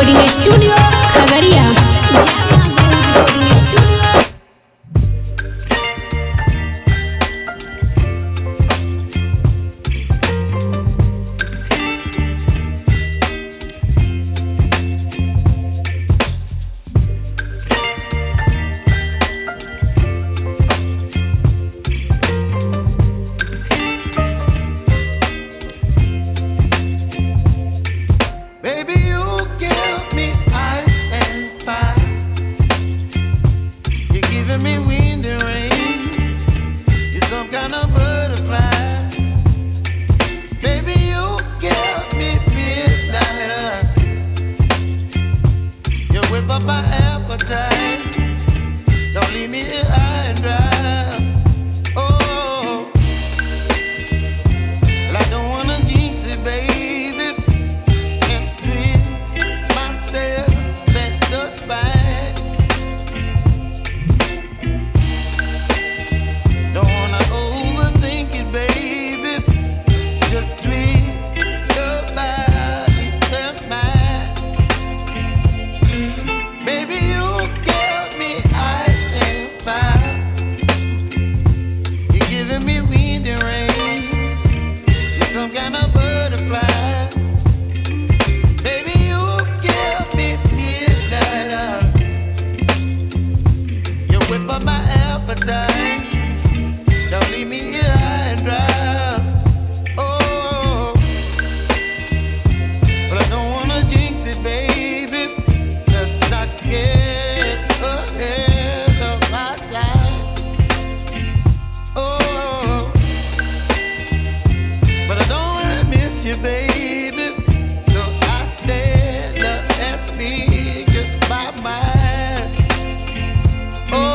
Recording studio Khagaria. Me wind and rain, you're some kind of butterfly. Baby, you give me midnight. You whip up my appetite. Don't leave me here high and dry. Oh, well, I don't wanna jinx it, baby, and twist myself at the spine. Don't leave me here high and dry. Oh, but I don't wanna jinx it, baby. Let's not get ahead of my time. Oh, but I don't wanna miss you, baby. So I stand up and speak just my mind. Oh.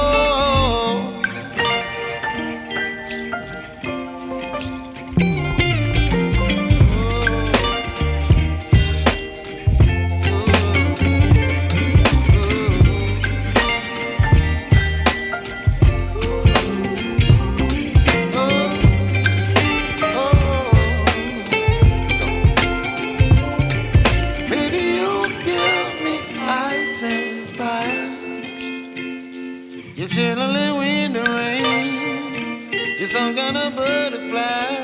You're chilling wind and rain. You're some kind of butterfly.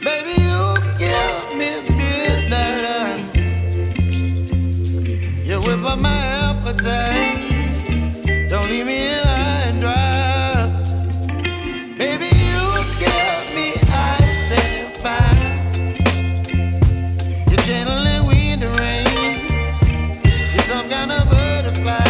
Baby, you give me midnight. You whip up my appetite. Don't leave me here high and dry. Baby, you give me ice and fire. You're channeling wind and rain. You're some kind of butterfly.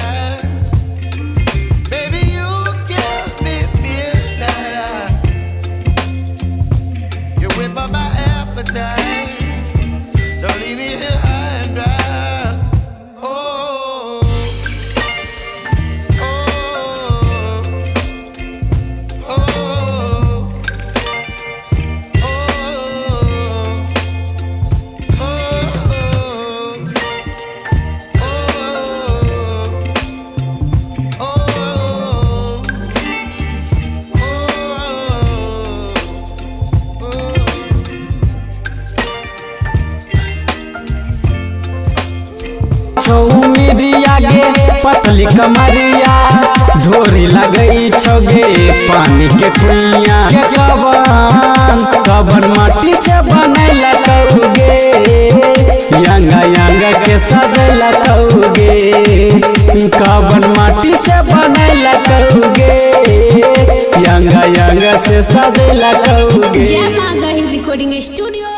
Don't leave me here high and dry. Oh, oh, oh, oh, चौमिरिया गे पतली कमरिया ढोरी लगई छोगे पानी के कुइया कवन माटी से बनैला कौगे यंगा यंगा के सजैला कौगे कवन माटी से बनैला कौगे यंगा यंगा से सजैला कौगे। Recording studio.